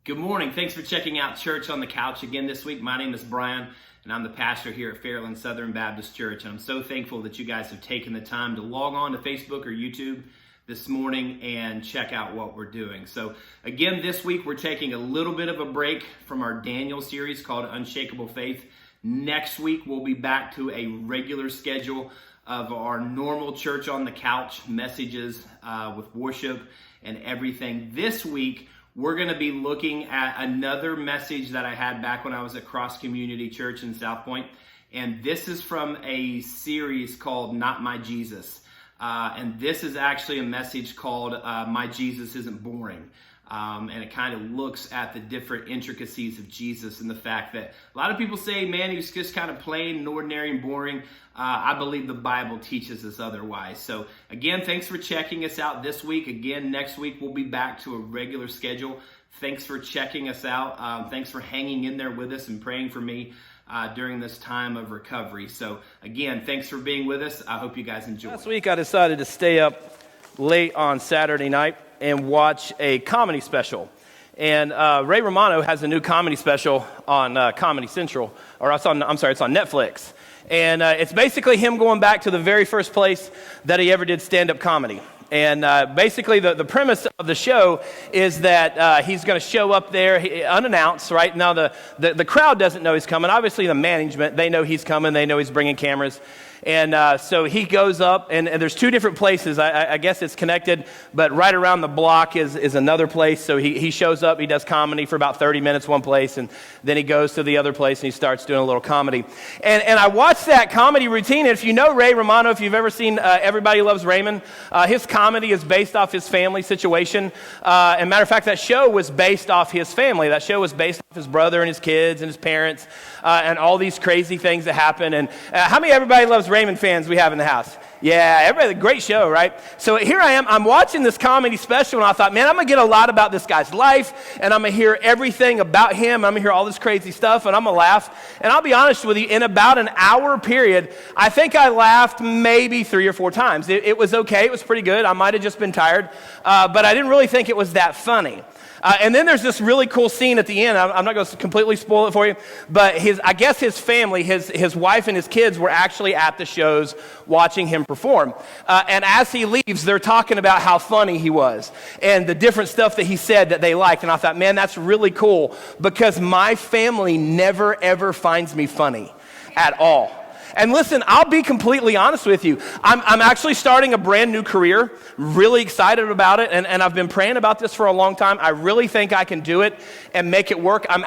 Good morning. Thanks for checking out Church on the Couch again this week. My name is Brian, and I'm the pastor here at Fairland Southern Baptist Church. And I'm so thankful that you guys have taken the time to log on to Facebook or YouTube this morning and check out what we're doing. So again, this week we're taking a little bit of a break from our Daniel series called Unshakable Faith. Next week we'll be back to a regular schedule of our normal Church on the Couch messages with worship and everything. This week we're going to be looking at another message that I had back when I was at Cross Community Church in South Point. And this is from a series called Not My Jesus. And this is actually a message called My Jesus Isn't Boring. And it kind of looks at the different intricacies of Jesus and the fact that a lot of people say, man, he's just kind of plain and ordinary and boring. I believe the Bible teaches us otherwise. So again, thanks for checking us out this week. Again, next week we'll be back to a regular schedule. Thanks for checking us out. Thanks for hanging in there with us and praying for me during this time of recovery. So again, thanks for being with us. I hope you guys enjoy. Last week I decided to stay up late on Saturday night and watch a comedy special. And Ray Romano has a new comedy special on Comedy Central, or it's on Netflix. And it's basically him going back to the very first place that he ever did stand-up comedy. And basically the premise of the show is that he's going to show up there unannounced, right? Now the crowd doesn't know he's coming. Obviously the management, they know he's coming. They know he's bringing cameras. And so he goes up, and there's two different places. I guess it's connected, but right around the block is another place. So he shows up, he does comedy for about 30 minutes one place, and then he goes to the other place and he starts doing a little comedy. And I watched that comedy routine. And if you know Ray Romano, if you've ever seen Everybody Loves Raymond, his comedy is based off his family situation. And matter of fact, that show was based off his family. That show was based off his brother and his kids and his parents and all these crazy things that happen. And how many Everybody Loves Raymond fans we have in the house? Yeah, everybody, great show, right? So here I am, I'm watching this comedy special, and I thought, man, I'm going to get a lot about this guy's life, and I'm going to hear everything about him. I'm going to hear all this crazy stuff, and I'm going to laugh. And I'll be honest with you, in about an hour period, I think I laughed maybe 3 or 4 times. It was okay. It was pretty good. I might have just been tired, but I didn't really think it was that funny. And then there's this really cool scene at the end. I'm not going to completely spoil it for you, but I guess his family, his wife and his kids were actually at the shows watching him perform. And as he leaves, they're talking about how funny he was and the different stuff that he said that they liked. And I thought, man, that's really cool because my family never, ever finds me funny at all. And listen, I'll be completely honest with you. I'm actually starting a brand new career, really excited about it, and I've been praying about this for a long time. I really think I can do it and make it work. I'm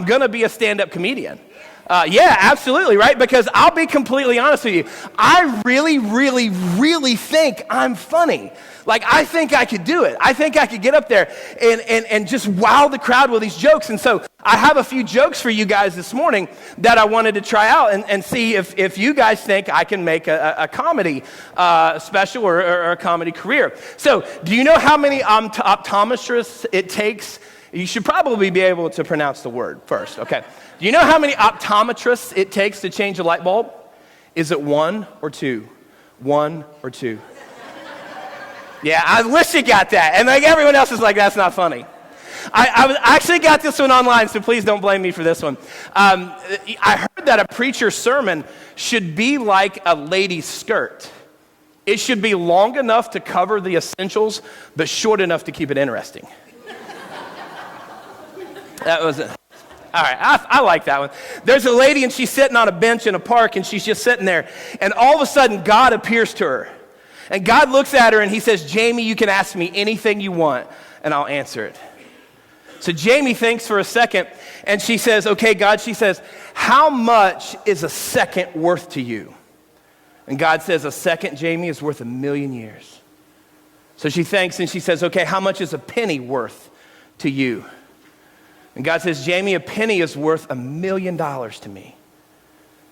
going to be a stand-up comedian. Yeah, absolutely, right? Because I'll be completely honest with you. I really, really, really think I'm funny. Like, I think I could do it. I think I could get up there and just wow the crowd with these jokes. And so I have a few jokes for you guys this morning that I wanted to try out and see if you guys think I can make a comedy special or a comedy career. So do you know how many optometrists it takes? You should probably be able to pronounce the word first, okay? Do you know how many optometrists it takes to change a light bulb? Is it 1 or 2? 1 or 2? Yeah, I wish you got that. And like everyone else is like, that's not funny. I actually got this one online, so please don't blame me for this one. I heard that a preacher's sermon should be like a lady's skirt. It should be long enough to cover the essentials, but short enough to keep it interesting. That was it. All right, I like that one. There's a lady, and she's sitting on a bench in a park, and she's just sitting there. And all of a sudden, God appears to her. And God looks at her, and he says, Jamie, you can ask me anything you want, and I'll answer it. So Jamie thinks for a second, and she says, okay, God, she says, how much is a second worth to you? And God says, a second, Jamie, is worth 1,000,000 years. So she thinks, and she says, okay, how much is a penny worth to you? And God says, Jamie, a penny is worth $1,000,000 to me.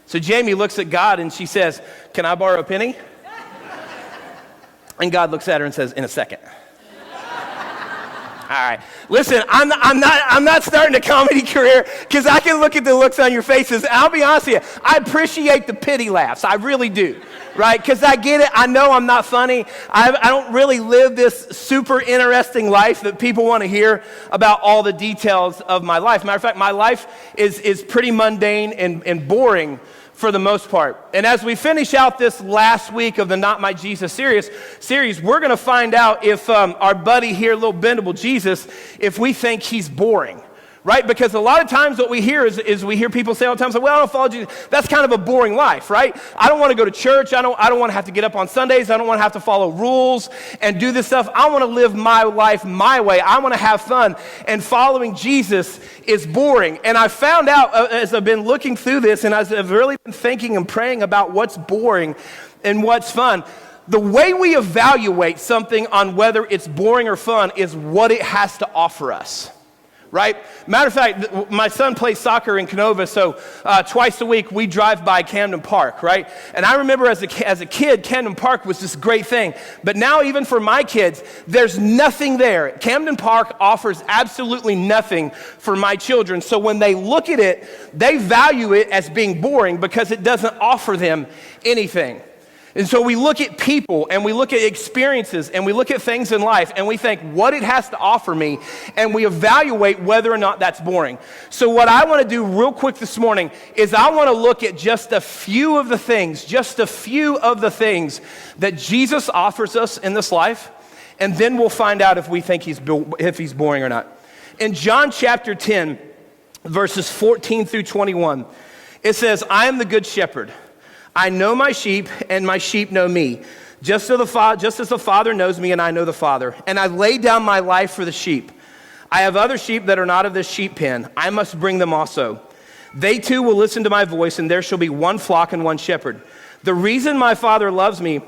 So Jamie looks at God and she says, can I borrow a penny? And God looks at her and says, in a second. right. Listen, I'm not starting a comedy career because I can look at the looks on your faces. And I'll be honest with you, I appreciate the pity laughs. I really do, right? Because I get it. I know I'm not funny. I don't really live this super interesting life that people want to hear about all the details of my life. Matter of fact, my life is pretty mundane and boring for the most part. And as we finish out this last week of the Not My Jesus series, we're going to find out if our buddy here, little bendable Jesus, if we think he's boring, right? Because a lot of times what we hear is we hear people say all the time, well, I don't follow Jesus. That's kind of a boring life, right? I don't want to go to church. I don't want to have to get up on Sundays. I don't want to have to follow rules and do this stuff. I want to live my life my way. I want to have fun. And following Jesus is boring. And I found out as I've been looking through this and as I've really been thinking and praying about what's boring and what's fun, the way we evaluate something on whether it's boring or fun is what it has to offer us. Right? Matter of fact, my son plays soccer in Canova, so twice a week we drive by Camden Park, right? And I remember as a kid, Camden Park was this great thing. But now even for my kids, there's nothing there. Camden Park offers absolutely nothing for my children. So when they look at it, they value it as being boring because it doesn't offer them anything. And so we look at people and we look at experiences and we look at things in life and we think what it has to offer me and we evaluate whether or not that's boring. So what I want to do real quick this morning is I want to look at just a few of the things that Jesus offers us in this life, and then we'll find out if we think he's boring or not. In John chapter 10, verses 14 through 21, it says, I am the good shepherd. I know my sheep, and my sheep know me, just as the Father knows me, and I know the Father. And I lay down my life for the sheep. I have other sheep that are not of this sheep pen. I must bring them also. They too will listen to my voice, and there shall be one flock and one shepherd. The reason my Father loves me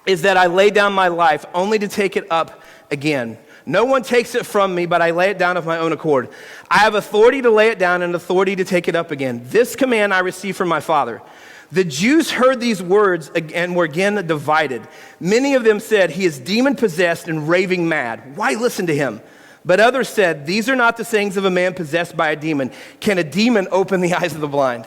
is that I lay down my life only to take it up again. No one takes it from me, but I lay it down of my own accord. I have authority to lay it down and authority to take it up again. This command I received from my Father. The Jews heard these words and were again divided. Many of them said, he is demon-possessed and raving mad. Why listen to him? But others said, these are not the sayings of a man possessed by a demon. Can a demon open the eyes of the blind?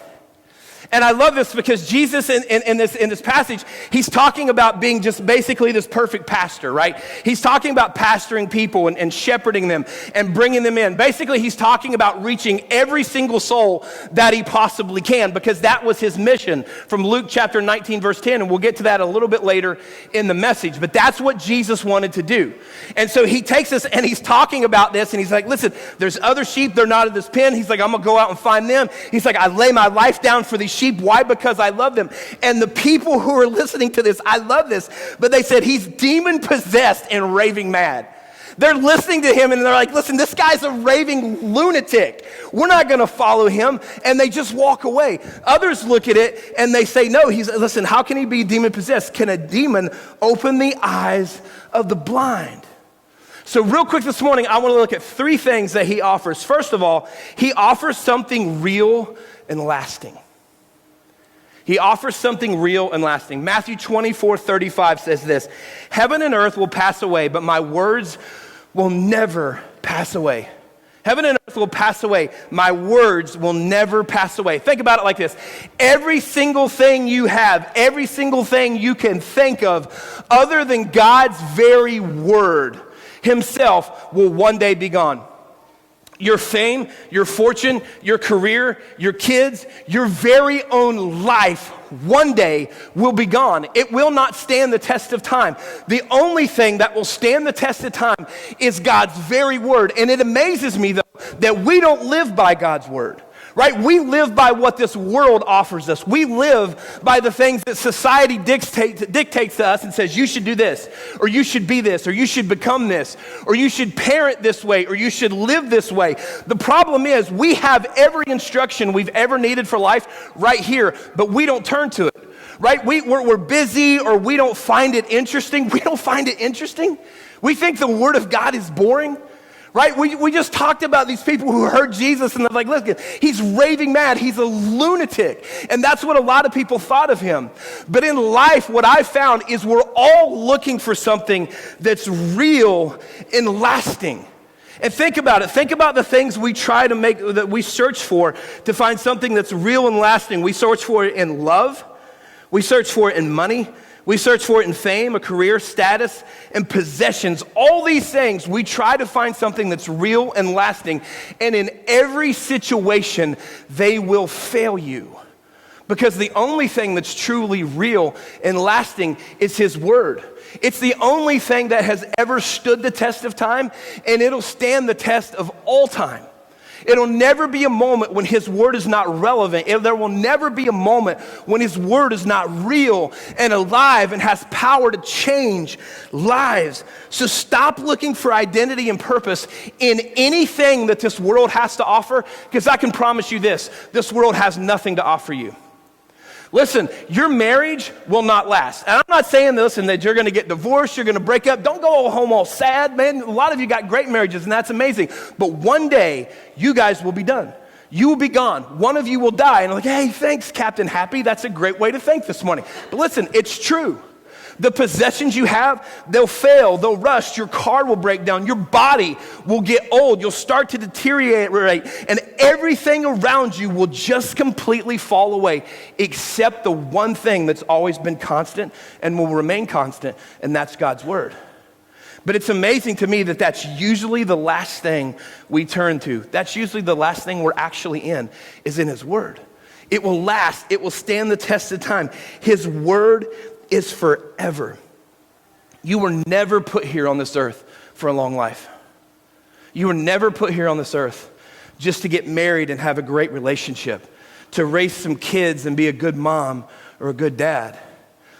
And I love this because Jesus in this passage, he's talking about being just basically this perfect pastor, right? He's talking about pastoring people and shepherding them and bringing them in. Basically, he's talking about reaching every single soul that he possibly can because that was his mission from Luke chapter 19, verse 10. And we'll get to that a little bit later in the message. But that's what Jesus wanted to do. And so he takes us and he's talking about this and he's like, listen, there's other sheep. They're not in this pen. He's like, I'm going to go out and find them. He's like, I lay my life down for these sheep. Why? Because I love them. And the people who are listening to this, I love this, but they said he's demon possessed and raving mad. They're listening to him and they're like, listen, this guy's a raving lunatic. We're not going to follow him. And they just walk away. Others look at it and they say, no, listen, how can he be demon possessed? Can a demon open the eyes of the blind? So real quick this morning, I want to look at three things that he offers. First of all, he offers something real and lasting. He offers something real and lasting. Matthew 24:35 says this, heaven and earth will pass away, but my words will never pass away. Heaven and earth will pass away. My words will never pass away. Think about it like this. Every single thing you have, every single thing you can think of other than God's very word himself will one day be gone. Your fame, your fortune, your career, your kids, your very own life one day will be gone. It will not stand the test of time. The only thing that will stand the test of time is God's very word. And it amazes me, though, that we don't live by God's word. Right? We live by what this world offers us. We live by the things that society dictates to us and says, you should do this, or you should be this, or you should become this, or you should parent this way, or you should live this way. The problem is we have every instruction we've ever needed for life right here, but we don't turn to it. Right? We're busy, or we don't find it interesting. We don't find it interesting. We think the word of God is boring. Right? We just talked about these people who heard Jesus and they're like, listen, he's raving mad. He's a lunatic. And that's what a lot of people thought of him. But in life, what I found is we're all looking for something that's real and lasting. And think about it. Think about the things we try to make, that we search for to find something that's real and lasting. We search for it in love. We search for it in money. We search for it in fame, a career, status, and possessions. All these things, we try to find something that's real and lasting. And in every situation, they will fail you. Because the only thing that's truly real and lasting is His Word. It's the only thing that has ever stood the test of time, and it'll stand the test of all time. It'll never be a moment when His Word is not relevant. There will never be a moment when His Word is not real and alive and has power to change lives. So stop looking for identity and purpose in anything that this world has to offer, because I can promise you this world has nothing to offer you. Listen, your marriage will not last. And I'm not saying, that you're going to get divorced, you're going to break up. Don't go home all sad, man. A lot of you got great marriages, and that's amazing. But one day, you guys will be done. You will be gone. One of you will die. And I'm like, hey, thanks, Captain Happy. That's a great way to think this morning. But listen, it's true. The possessions you have, they'll fail, they'll rust, your car will break down, your body will get old, you'll start to deteriorate, and everything around you will just completely fall away, except the one thing that's always been constant and will remain constant, and that's God's Word. But it's amazing to me that that's usually the last thing we turn to. That's usually the last thing we're actually in, is in His Word. It will last, it will stand the test of time. His Word is forever. You were never put here on this earth for a long life. You were never put here on this earth just to get married and have a great relationship, to raise some kids and be a good mom or a good dad.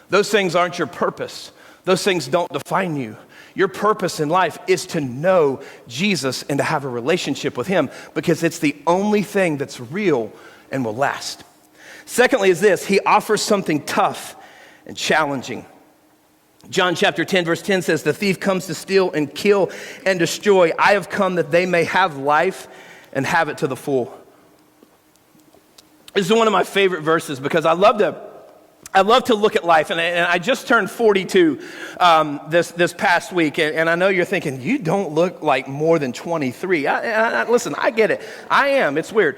Those things aren't your purpose. Those things don't define you. Your purpose in life is to know Jesus and to have a relationship with Him, because it's the only thing that's real and will last. Secondly is this: He offers something tough and challenging. John chapter 10 verse 10 says, the thief comes to steal and kill and destroy. I have come that they may have life and have it to the full. This is one of my favorite verses, because I love to look at life. And I just turned 42 this past week. And I know you're thinking, you don't look like more than 23. Listen, I get it. I am. It's weird.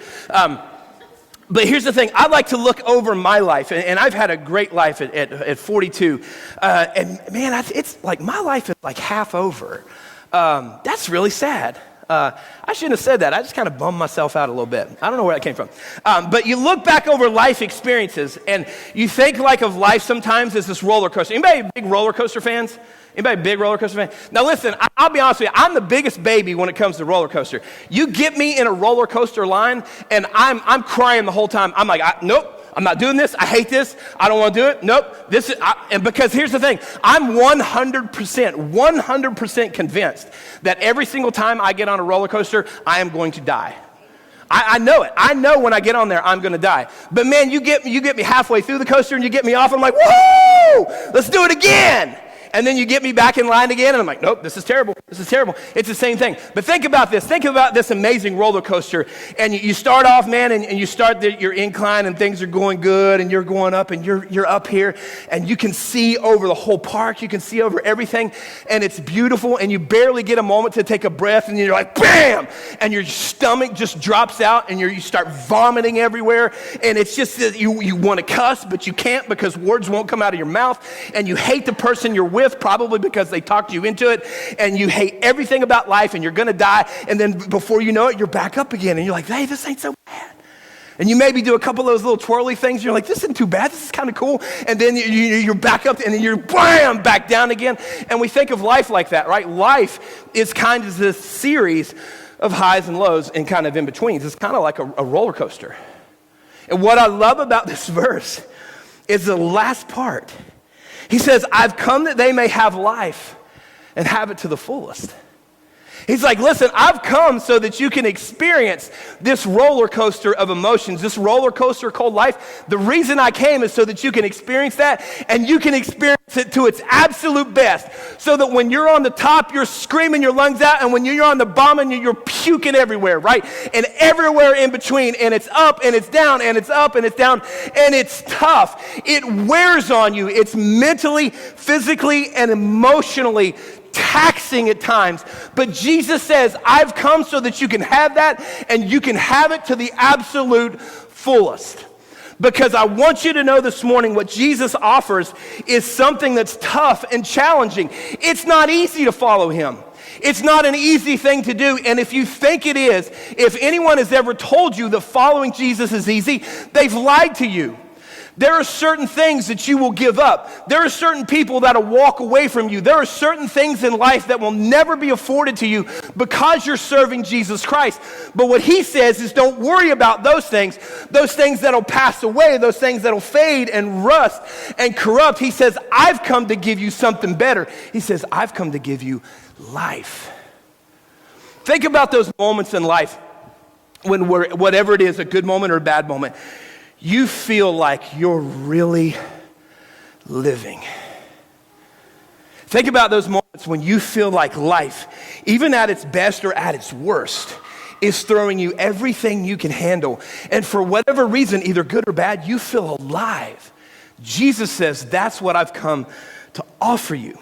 But here's the thing, I like to look over my life, and I've had a great life at 42. And man, it's like my life is like half over. That's really sad. I shouldn't have said that. I just kind of bummed myself out a little bit. I don't know where that came from. But you look back over life experiences, and you think like of life sometimes as this roller coaster. Anybody big roller coaster fans? Anybody big roller coaster fan? Now listen, I'll be honest with you, I'm the biggest baby when it comes to roller coaster. You get me in a roller coaster line, and I'm crying the whole time. I'm like, nope. I'm not doing this. I hate this. I don't want to do it. Nope. And because here's the thing. I'm 100% convinced that every single time I get on a roller coaster, I am going to die. I know it. I know when I get on there, I'm going to die. But man, you get me halfway through the coaster and you get me off. I'm like, woo! Let's do it again. And then you get me back in line again, and I'm like, nope, this is terrible. This is terrible. It's the same thing. But think about this. Think about this amazing roller coaster. And you start off, man, and you start your incline, and things are going good, and you're going up, and you're up here, and you can see over the whole park. You can see over everything, and it's beautiful, and you barely get a moment to take a breath, and you're like, bam! And your stomach just drops out, and you start vomiting everywhere, and it's just that you want to cuss, but you can't because words won't come out of your mouth, and you hate the person you're with, probably because they talked you into it, and you hate everything about life, and you're going to die, and then before you know it, you're back up again, and you're like, hey, this ain't so bad. And you maybe do a couple of those little twirly things, and you're like, this isn't too bad, this is kind of cool, and then you're back up, and then you're bam, back down again. And we think of life like that, right? Life is kind of this series of highs and lows and kind of in-betweens. It's kind of like a roller coaster. And what I love about this verse is the last part. He says, I've come that they may have life and have it to the fullest. He's like, listen, I've come so that you can experience this roller coaster of emotions, this roller coaster called life. The reason I came is so that you can experience that, and you can experience it to its absolute best, so that when you're on the top, you're screaming your lungs out, and when you're on the bottom, you're puking everywhere, right? And everywhere in between, and it's up, and it's down, and it's up, and it's down, and it's tough. It wears on you. It's mentally, physically, and emotionally taxing at times. But Jesus says, I've come so that you can have that, and you can have it to the absolute fullest. Because I want you to know this morning what Jesus offers is something that's tough and challenging. It's not easy to follow him. It's not an easy thing to do. And if you think it is, if anyone has ever told you that following Jesus is easy, they've lied to you. There are certain things that you will give up. There are certain people that will walk away from you. There are certain things in life that will never be afforded to you because you're serving Jesus Christ. But what he says is don't worry about those things that'll pass away, those things that'll fade and rust and corrupt. He says, I've come to give you something better. He says, I've come to give you life. Think about those moments in life when whatever it is, a good moment or a bad moment, you feel like you're really living. Think about those moments when you feel like life, even at its best or at its worst, is throwing you everything you can handle. And for whatever reason, either good or bad, you feel alive. Jesus says, that's what I've come to offer you.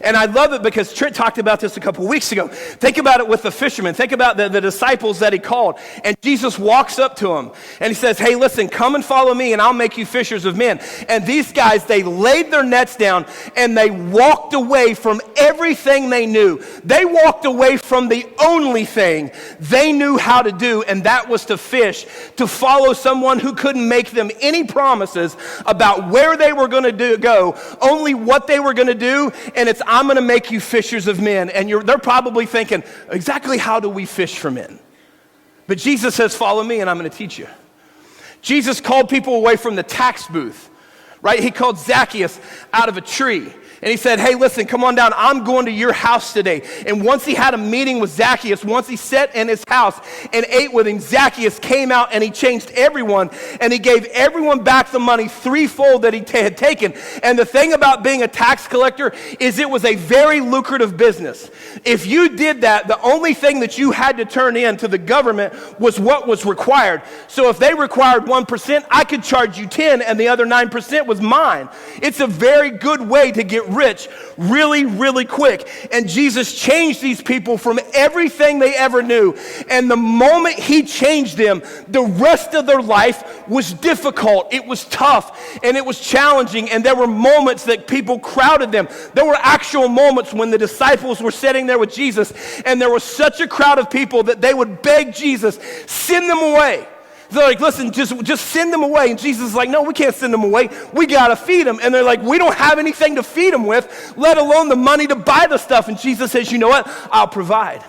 And I love it because Trent talked about this a couple weeks ago. Think about it with the fishermen. Think about the disciples that he called. And Jesus walks up to them and he says, hey, listen, come and follow me and I'll make you fishers of men. And these guys, they laid their nets down and they walked away from everything they knew. They walked away from the only thing they knew how to do, and that was to fish, to follow someone who couldn't make them any promises about where they were going to go, only what they were going to do, and it's, I'm going to make you fishers of men. And they're probably thinking, exactly how do we fish for men? But Jesus says, follow me and I'm going to teach you. Jesus called people away from the tax booth, right? He called Zacchaeus out of a tree. And he said, hey, listen, come on down. I'm going to your house today. And once he had a meeting with Zacchaeus, once he sat in his house and ate with him, Zacchaeus came out and he changed everyone. And he gave everyone back the money threefold that he had taken. And the thing about being a tax collector is it was a very lucrative business. If you did that, the only thing that you had to turn in to the government was what was required. So if they required 1%, I could charge you 10 and the other 9% was mine. It's a very good way to get rich really, really quick. And Jesus changed these people from everything they ever knew. And the moment he changed them, the rest of their life was difficult. It was tough and it was challenging. And there were moments that people crowded them. There were actual moments when the disciples were sitting there with Jesus and there was such a crowd of people that they would beg Jesus, send them away. They're like, listen, just send them away. And Jesus is like, no, we can't send them away. We got to feed them. And they're like, we don't have anything to feed them with, let alone the money to buy the stuff. And Jesus says, you know what? I'll provide.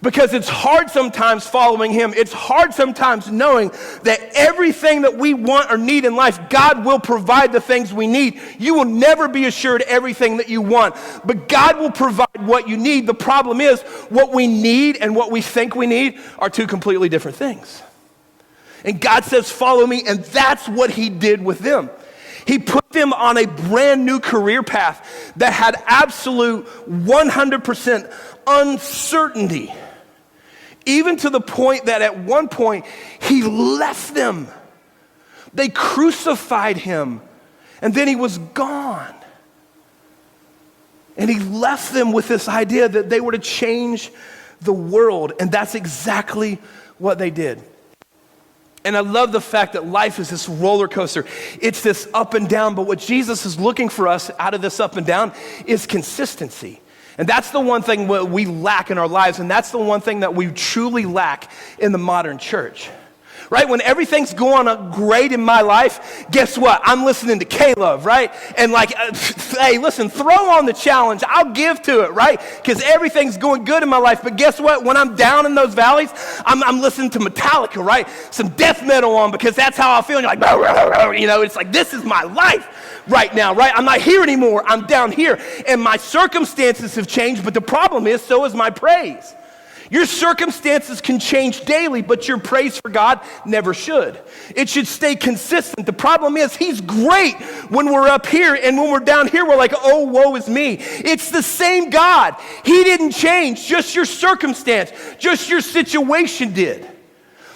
Because it's hard sometimes following him. It's hard sometimes knowing that everything that we want or need in life, God will provide the things we need. You will never be assured everything that you want, but God will provide what you need. The problem is what we need and what we think we need are two completely different things. And God says, follow me, and that's what he did with them. He put them on a brand new career path that had absolute 100% uncertainty. Even to the point that at one point, he left them. They crucified him, and then he was gone. And he left them with this idea that they were to change the world, and that's exactly what they did. And I love the fact that life is this roller coaster. It's this up and down, but what Jesus is looking for us out of this up and down is consistency. And that's the one thing we lack in our lives, and that's the one thing that we truly lack in the modern church. Right? When everything's going great in my life, guess what? I'm listening to K-Love, right? And like, hey, listen, throw on the challenge. I'll give to it, right? Because everything's going good in my life. But guess what? When I'm down in those valleys, I'm listening to Metallica, right? Some death metal on because that's how I feel. And you're like, you know, it's like, this is my life right now, right? I'm not here anymore. I'm down here. And my circumstances have changed, but the problem is, so is my praise. Your circumstances can change daily, but your praise for God never should. It should stay consistent. The problem is he's great when we're up here, and when we're down here, we're like, oh, woe is me. It's the same God. He didn't change. Just your circumstance, just your situation did.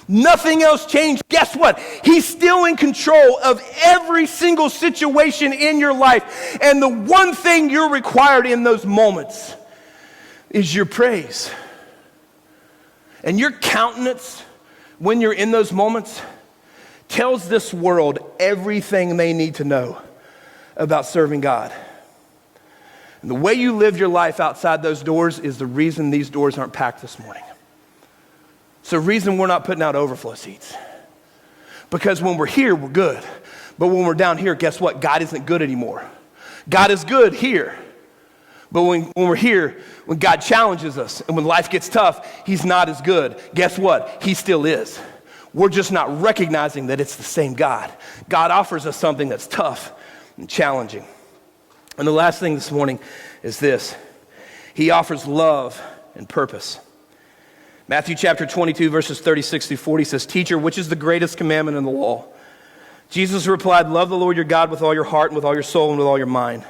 Nothing else changed. Guess what? He's still in control of every single situation in your life. And the one thing you're required in those moments is your praise. And your countenance, when you're in those moments, tells this world everything they need to know about serving God. And the way you live your life outside those doors is the reason these doors aren't packed this morning. It's the reason we're not putting out overflow seats. Because when we're here, we're good. But when we're down here, guess what? God isn't good anymore. God is good here. But when we're here, when God challenges us and when life gets tough, he's not as good. Guess what? He still is. We're just not recognizing that it's the same God. God offers us something that's tough and challenging. And the last thing this morning is this. He offers love and purpose. Matthew chapter 22, verses 36 through 40 says, "Teacher, which is the greatest commandment in the law?" Jesus replied, "Love the Lord your God with all your heart and with all your soul and with all your mind.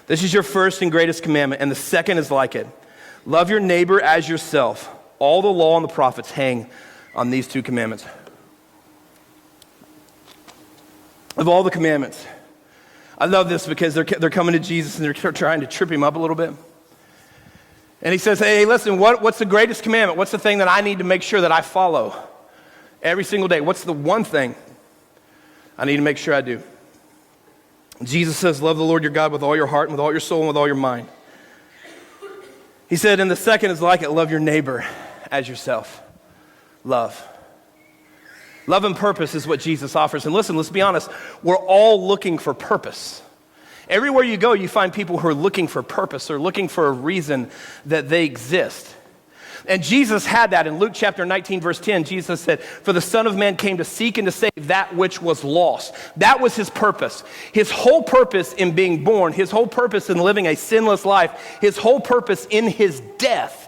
This is your first and greatest commandment, and the second is like it. Love your neighbor as yourself. All the law and the prophets hang on these two commandments." Of all the commandments, I love this because they're coming to Jesus and they're trying to trip him up a little bit. And he says, hey, listen, what's the greatest commandment? What's the thing that I need to make sure that I follow every single day? What's the one thing I need to make sure I do? Jesus says, love the Lord your God with all your heart and with all your soul and with all your mind. He said, and the second is like it, love your neighbor as yourself. Love. Love and purpose is what Jesus offers. And listen, let's be honest, we're all looking for purpose. Everywhere you go, you find people who are looking for purpose or looking for a reason that they exist. And Jesus had that in Luke chapter 19, verse 10. Jesus said, for the Son of Man came to seek and to save that which was lost. That was his purpose. His whole purpose in being born, his whole purpose in living a sinless life, his whole purpose in his death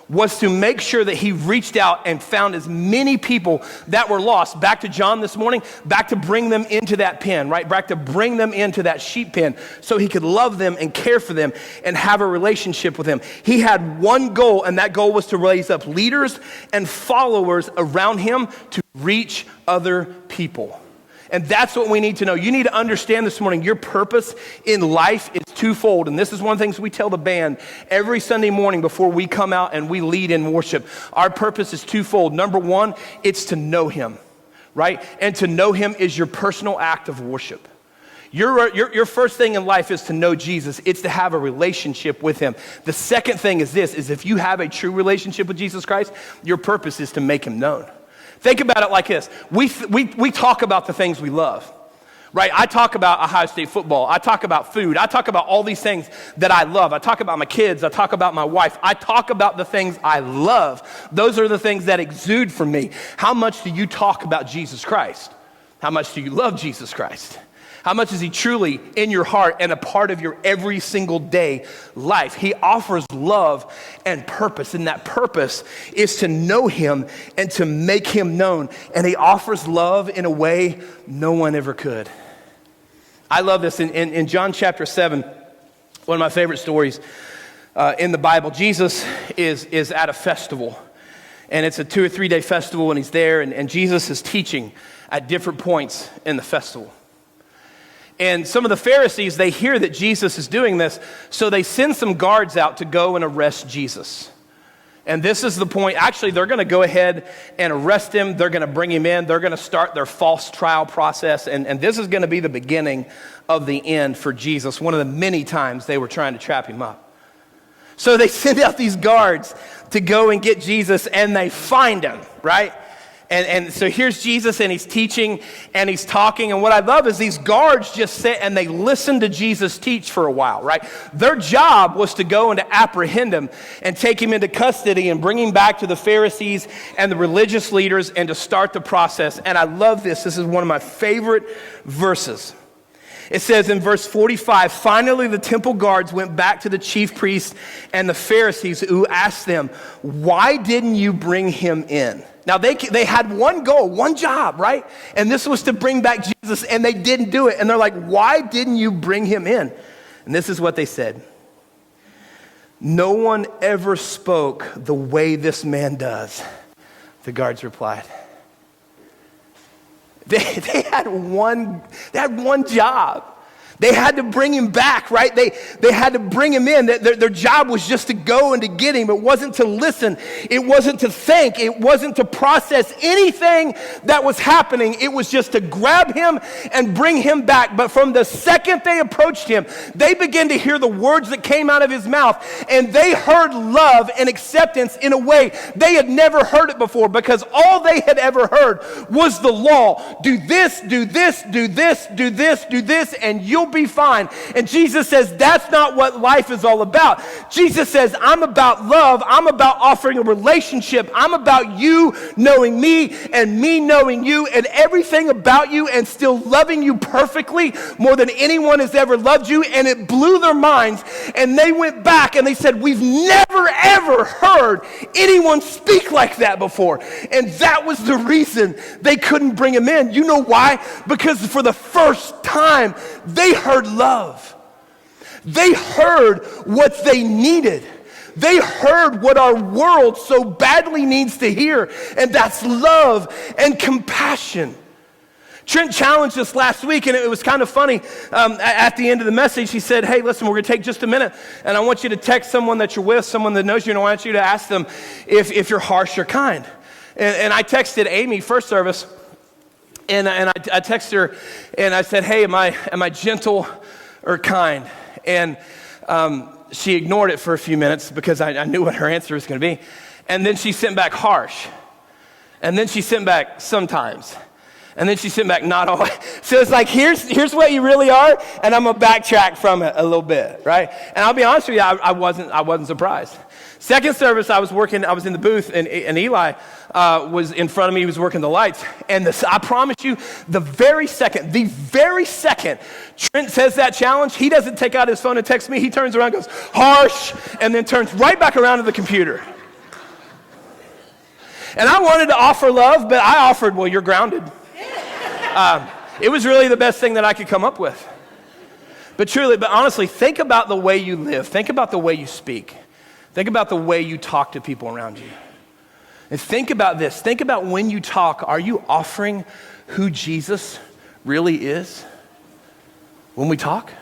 was to make sure that he reached out and found as many people that were lost. Back to John this morning, back to bring them into that pen, right? Back to bring them into that sheep pen so he could love them and care for them and have a relationship with them. He had one goal, and that goal was to raise up leaders and followers around him to reach other people. And that's what we need to know. You need to understand this morning, your purpose in life is twofold. And this is one of the things we tell the band every Sunday morning before we come out and we lead in worship. Our purpose is twofold. Number one, it's to know him, right? And to know him is your personal act of worship. Your first thing in life is to know Jesus. It's to have a relationship with him. The second thing is this, is if you have a true relationship with Jesus Christ, your purpose is to make him known. Think about it like this. We talk about the things we love, right? I talk about Ohio State football. I talk about food. I talk about all these things that I love. I talk about my kids. I talk about my wife. I talk about the things I love. Those are the things that exude from me. How much do you talk about Jesus Christ? How much do you love Jesus Christ? How much is he truly in your heart and a part of your every single day life? He offers love and purpose, and that purpose is to know him and to make him known. And he offers love in a way no one ever could. I love this. In John chapter 7, one of my favorite stories in the Bible, Jesus is at a festival. And it's a 2 or 3 day festival, and he's there, and Jesus is teaching at different points in the festival. And some of the Pharisees, they hear that Jesus is doing this, so they send some guards out to go and arrest Jesus. And this is the point. Actually, they're going to go ahead and arrest him. They're going to bring him in. They're going to start their false trial process. And this is going to be the beginning of the end for Jesus, one of the many times they were trying to trap him up. So they send out these guards to go and get Jesus, and they find him, right? And so here's Jesus, and he's teaching, and he's talking, and what I love is these guards just sit and they listen to Jesus teach for a while, right? Their job was to go and to apprehend him and take him into custody and bring him back to the Pharisees and the religious leaders and to start the process. And I love this. This is one of my favorite verses. It says in verse 45, finally the temple guards went back to the chief priests and the Pharisees, who asked them, why didn't you bring him in? Now, they had one goal, one job, right? And this was to bring back Jesus, and they didn't do it. And they're like, why didn't you bring him in? And this is what they said. No one ever spoke the way this man does. The guards replied. They had one job. They had to bring him back, right? They had to bring him in. Their job was just to go and to get him. It wasn't to listen. It wasn't to think. It wasn't to process anything that was happening. It was just to grab him and bring him back. But from the second they approached him, they began to hear the words that came out of his mouth. And they heard love and acceptance in a way they had never heard it before, because all they had ever heard was the law. Do this, do this, do this, do this, do this, and you'll be fine. And Jesus says that's not what life is all about. Jesus says, I'm about love. I'm about offering a relationship. I'm about you knowing me and me knowing you and everything about you, and still loving you perfectly more than anyone has ever loved you. And it blew their minds. And they went back and they said, we've never ever heard anyone speak like that before. And that was the reason they couldn't bring him in. You know why? Because for the first time, they heard love. They heard what they needed. They heard what our world so badly needs to hear, and that's love and compassion. Trent challenged us last week, and it was kind of funny. At the end of the message, he said, hey, listen, we're going to take just a minute, and I want you to text someone that you're with, someone that knows you, and I want you to ask them if you're harsh or kind. And I texted Amy first service, and I texted her, and I said, hey, am I gentle or kind? And she ignored it for a few minutes because I knew what her answer was going to be. And then she sent back harsh. And then she sent back sometimes. And then she sent back not always. So it's like, here's what you really are, and I'm going to backtrack from it a little bit, right? And I'll be honest with you, I wasn't surprised. Second service, I was in the booth, and Eli was in front of me. He was working the lights. And I promise you, the very second Trent says that challenge, he doesn't take out his phone and text me. He turns around and goes, harsh, and then turns right back around to the computer. And I wanted to offer love, but I offered, well, you're grounded. It was really the best thing that I could come up with. But honestly, think about the way you live. Think about the way you speak. Think about the way you talk to people around you. And think about this. Think about when you talk, are you offering who Jesus really is when we talk?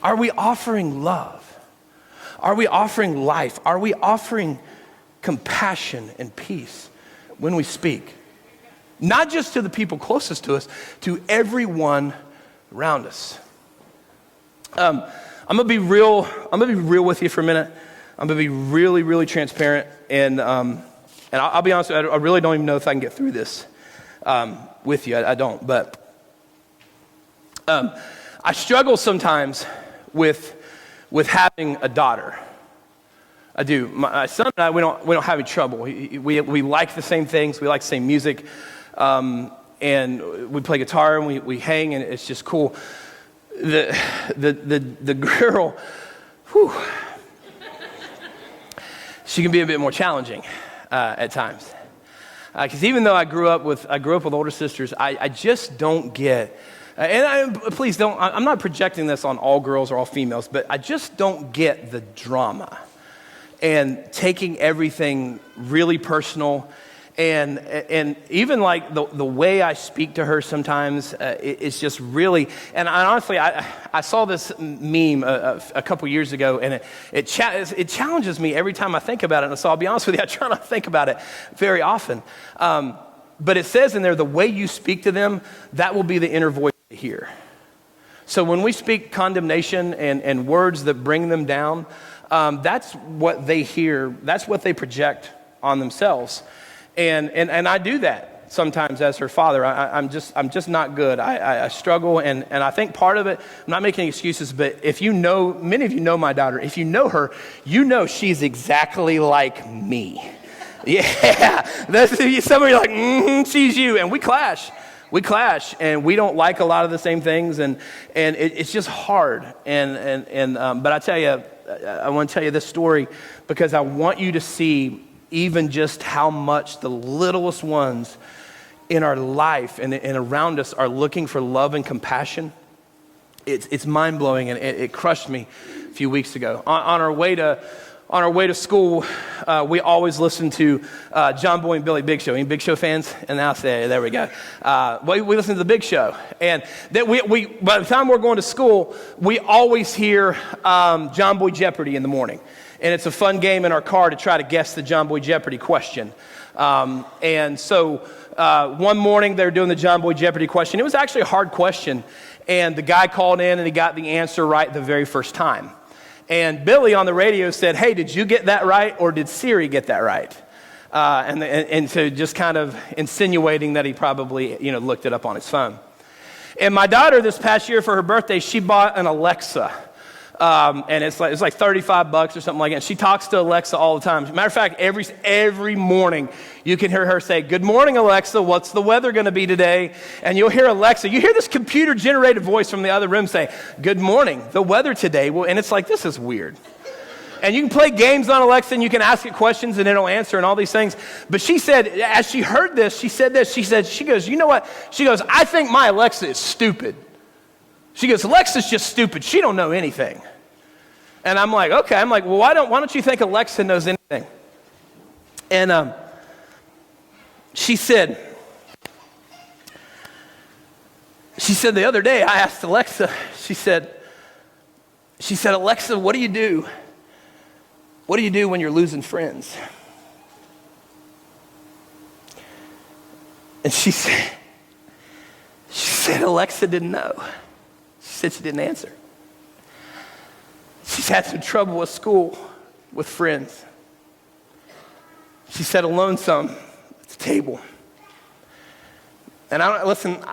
Are we offering love? Are we offering life? Are we offering compassion and peace when we speak? Not just to the people closest to us, to everyone around us. I'm gonna be real with you for a minute. I'm gonna be really, really transparent, and I'll be honest with you, I really don't even know if I can get through this with you. I don't, but I struggle sometimes with having a daughter. I do. My son and I, we don't have any trouble. We like the same things. We like the same music, and we play guitar and we hang, and it's just cool. The girl, whew, she can be a bit more challenging at times. Because even though I grew up with older sisters, I just don't get. Please don't. I'm not projecting this on all girls or all females, but I just don't get the drama and taking everything really personal. And even like the way I speak to her sometimes, it's just really, and honestly, I saw this meme a couple years ago, and it challenges me every time I think about it. And so I'll be honest with you, I try not to think about it very often. But it says in there, the way you speak to them, that will be the inner voice they hear. So when we speak condemnation and words that bring them down, that's what they hear, that's what they project on themselves. And I do that sometimes as her father. I'm just not good. I struggle, and I think part of it, I'm not making excuses, but if you know, many of you know my daughter, if you know her, you know she's exactly like me. Yeah, some of you are like, she's you, and we clash, and we don't like a lot of the same things, and it's just hard, but I tell you, I want to tell you this story because I want you to see even just how much the littlest ones in our life and around us are looking for love and compassion. It's mind-blowing, and it crushed me a few weeks ago. On our way to on our way to school, we always listen to John Boy and Billy Big Show. Any Big Show fans? And now say, there we go. We listen to the Big Show. And that we by the time we're going to school, we always hear John Boy Jeopardy in the morning. And it's a fun game in our car to try to guess the John Boy Jeopardy question. And so one morning they were doing the John Boy Jeopardy question. It was actually a hard question. And the guy called in and he got the answer right the very first time. And Billy on the radio said, hey, did you get that right or did Siri get that right? And so just kind of insinuating that he probably, looked it up on his phone. And my daughter this past year for her birthday, she bought an Alexa. And it's like $35 or something like that. And she talks to Alexa all the time. As a matter of fact, every morning you can hear her say, good morning, Alexa, what's the weather going to be today? And you'll hear Alexa, you hear this computer-generated voice from the other room say, good morning, the weather today. Well, and it's like, this is weird. And you can play games on Alexa and you can ask it questions and it'll answer and all these things. But she said, as she heard this, she goes, you know what? She goes, I think my Alexa is stupid. She goes, Alexa's just stupid. She don't know anything. And I'm like, okay. I'm like, well, why don't you think Alexa knows anything? And she said the other day, I asked Alexa, she said, Alexa, what do you do? What do you do when you're losing friends? And she said, Alexa didn't know. She said she didn't answer. She's had some trouble with school, with friends. She said alone some at the table. And I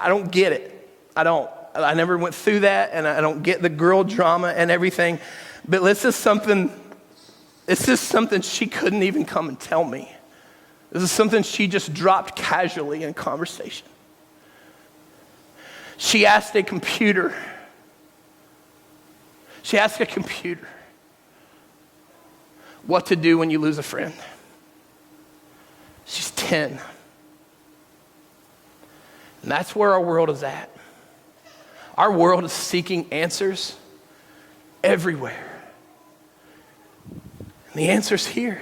don't get it. I never went through that, and I don't get the girl drama and everything. But this is something she couldn't even come and tell me. This is something she just dropped casually in conversation. She asked a computer what to do when you lose a friend. She's 10. And that's where our world is at. Our world is seeking answers everywhere. And the answer's here.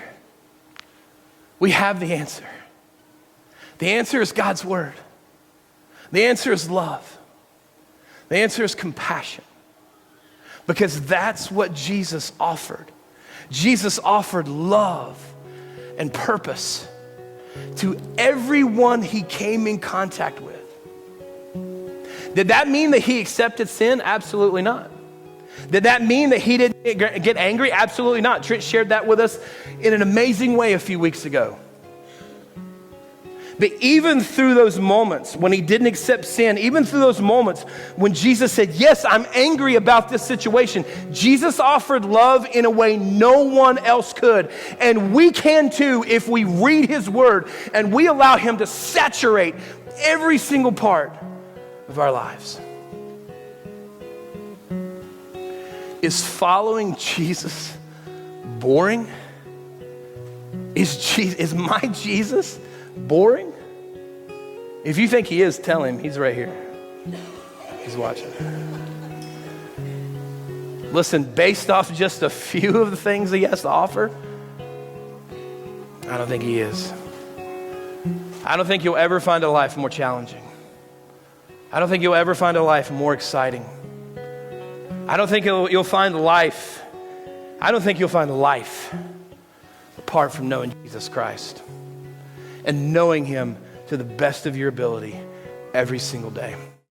We have the answer. The answer is God's word. The answer is love. The answer is compassion. Because that's what Jesus offered. Jesus offered love and purpose to everyone he came in contact with. Did that mean that he accepted sin? Absolutely not. Did that mean that he didn't get angry? Absolutely not. Trent shared that with us in an amazing way a few weeks ago. But even through those moments when he didn't accept sin, even through those moments when Jesus said, yes, I'm angry about this situation, Jesus offered love in a way no one else could. And we can too if we read his word and we allow him to saturate every single part of our lives. Is following Jesus boring? Is my Jesus boring? If you think he is, tell him. He's right here. He's watching. Listen, based off just a few of the things he has to offer, I don't think he is. I don't think you'll ever find a life more challenging. I don't think you'll ever find a life more exciting. I don't think you'll find life apart from knowing Jesus Christ and knowing him to the best of your ability every single day.